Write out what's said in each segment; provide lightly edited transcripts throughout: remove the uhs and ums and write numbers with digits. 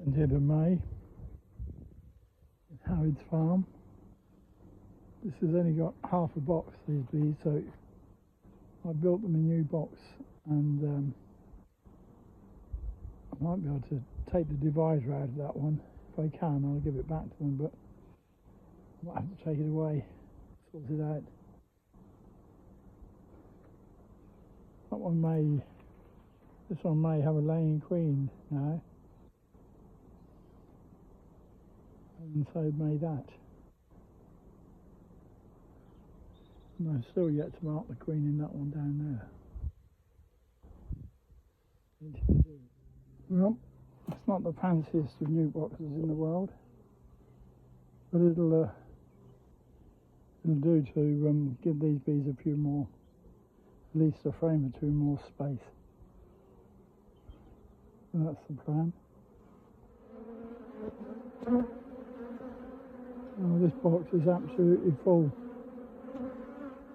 20th of May, at Howard's farm. This has only got half a box, these bees, so I built them a new box, and I might be able to take the divider out of that one. If I can, I'll give it back to them, but I might have to take it away, sort it out. This one may have a laying queen now, and so may that. And I've still yet to mark the queen in that one down there. Well, it's not the fanciest of new boxes in the world, but it'll do to give these bees a few more, at least a frame or two more space. So that's the plan. Oh, this box is absolutely full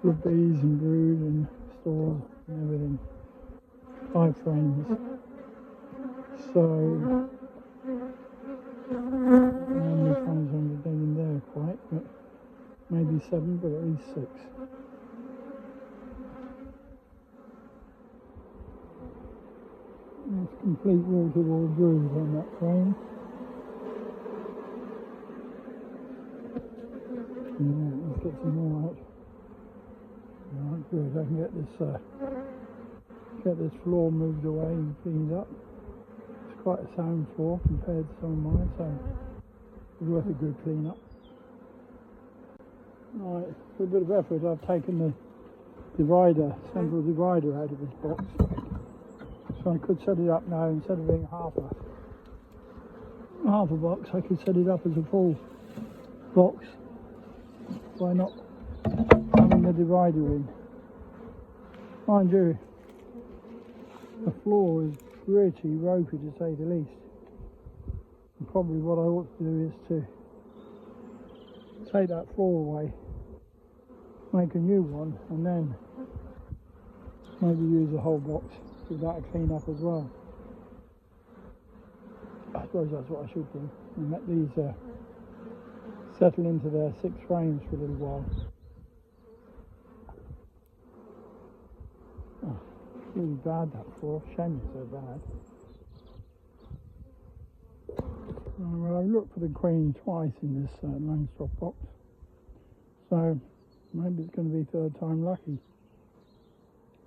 with bees and brood and stores and everything. 5 frames. So how many frames are there in there quite, but maybe 7, but at least 6. It's complete wall-to-wall brood on that frame. Yeah, let's get some more out. Right, good. I can get this floor moved away and cleaned up. It's quite a sound floor compared to some of mine, so it's worth a good clean up. Right, with a bit of effort, I've taken the central divider out of this box. So I could set it up now, instead of being half a box, I could set it up as a full box by not having the divider in. Mind you, the floor is pretty ropey to say the least. And probably what I ought to do is to take that floor away, make a new one, and then maybe use the whole box. Give that a clean up as well. I suppose that's what I should do, and let these settle into their 6 frames for a little while. Oh, it's really bad, that floor. Shame it's so bad. Well, I've looked for the queen twice in this Langstroth box, so maybe it's going to be 3rd time lucky.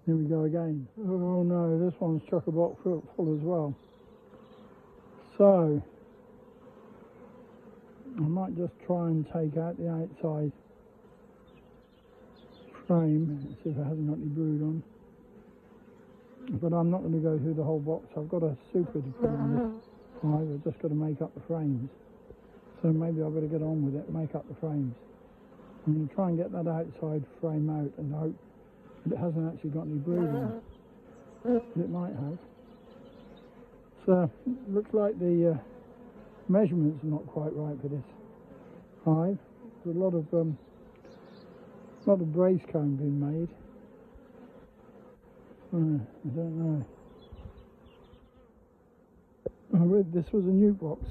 Here we go again. Oh no, this one's chock-a-block full as well. So I might just try and take out the outside frame and see if it hasn't got any brood on. But I'm not going to go through the whole box. I've got a super to put on this hive. I've just got to make up the frames. So maybe I've got to get on with it, make up the frames. I'm going to try and get that outside frame out and hope that it hasn't actually got any brood on. But it might have. So it looks like the measurements are not quite right for this hive. There's a lot of brace comb being made. I don't know. I read this was a new box.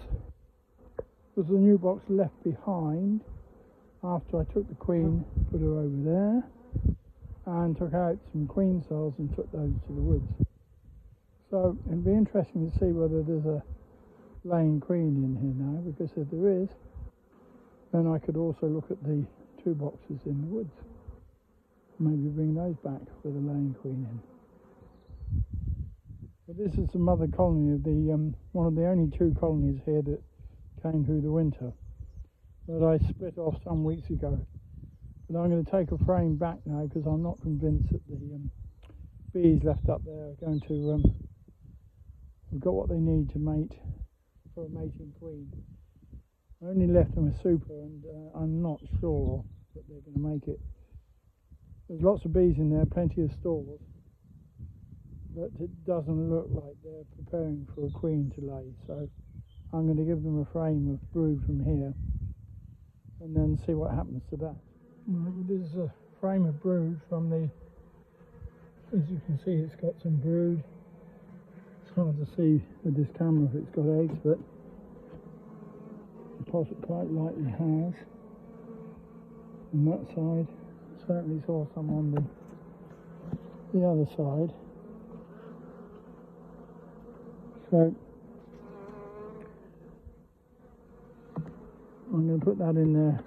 This was a new box left behind after I took the queen, put her over there, and took out some queen cells and took those to the woods. So it'd be interesting to see whether there's a laying queen in here now, because if there is, then I could also look at the 2 boxes in the woods. Maybe bring those back with a laying queen in. But this is the mother colony of the one of the only 2 colonies here that came through the winter that I split off some weeks ago. But I'm going to take a frame back now because I'm not convinced that the bees left up there are going to have got what they need to mate for a mating queen. I only left them a super, and I'm not sure that they're going to make it. There's lots of bees in there, plenty of stores, but it doesn't look like they're preparing for a queen to lay. So I'm going to give them a frame of brood from here and then see what happens to that. This is a frame of brood from the, as you can see, it's got some brood. It's hard to see with this camera if it's got eggs, but quite likely has. On that side, certainly saw some on the other side. So I'm going to put that in there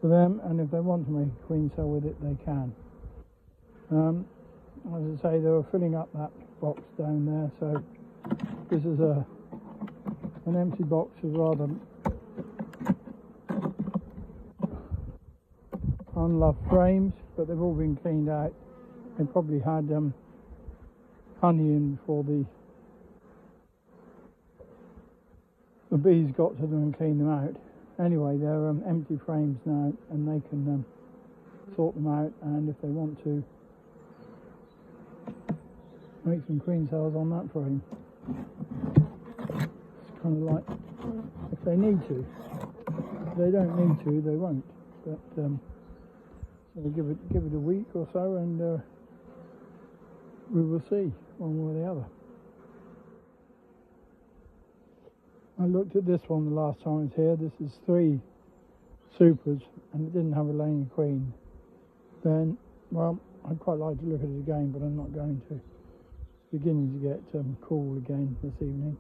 for them, and if they want to make a queen cell with it, they can. As I say, they were filling up that box down there, so this is an empty box of rather unloved frames, but they've all been cleaned out. They probably had honey in before the bees got to them and cleaned them out. Anyway, they're empty frames now, and they can sort them out, and if they want to make some queen cells on that frame, it's kind of like, if they need to. If they don't need to, they won't. But so give it a week or so, and we will see one way or the other. I looked at this one the last time I was here. This is 3 supers, and it didn't have a laying queen. Then, well, I'd quite like to look at it again, but I'm not going to. It's beginning to get cool again this evening.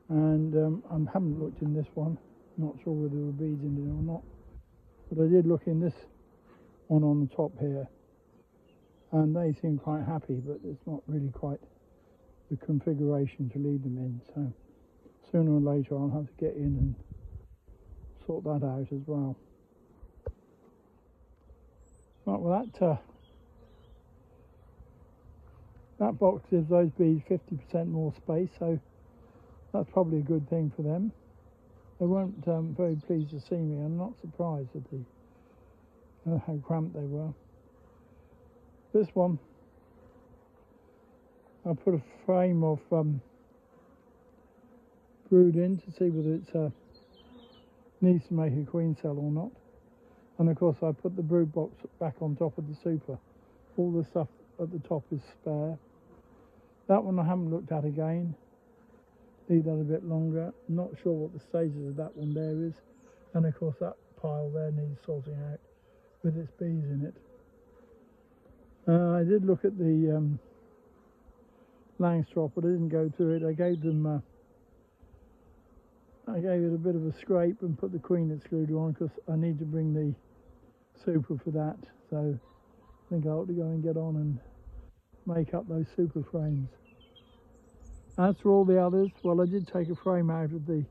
And I haven't looked in this one. Not sure whether there were bees in it or not. But I did look in this one on the top here. And they seem quite happy, but it's not really quite the configuration to lead them in. So sooner or later I'll have to get in and sort that out as well. Right, well that box gives those bees 50% more space, so that's probably a good thing for them. They weren't very pleased to see me. I'm not surprised at how cramped they were. This one, I put a frame of brood in to see whether it needs to make a queen cell or not. And of course I put the brood box back on top of the super. All the stuff at the top is spare. That one I haven't looked at again. Leave that a bit longer. I'm not sure what the status of that one there is. And of course that pile there needs sorting out with its bees in it. I did look at the Langstroth, but I didn't go through it. I gave it a bit of a scrape and put the queen excluder on, because I need to bring the super for that. So I think I ought to go and get on and make up those super frames. As for all the others, well, I did take a frame out of the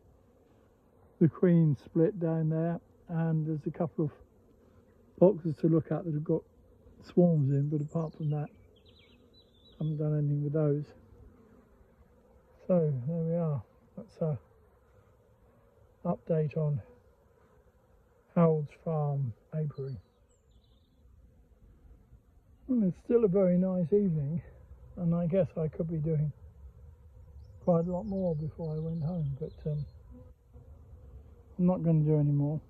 queen split down there, and there's a couple of boxes to look at that have got swarms in, but apart from that, I haven't done anything with those. So there we are. That's a update on Harold's Farm apiary. Well, it's still a very nice evening, and I guess I could be doing quite a lot more before I went home, but I'm not going to do any more.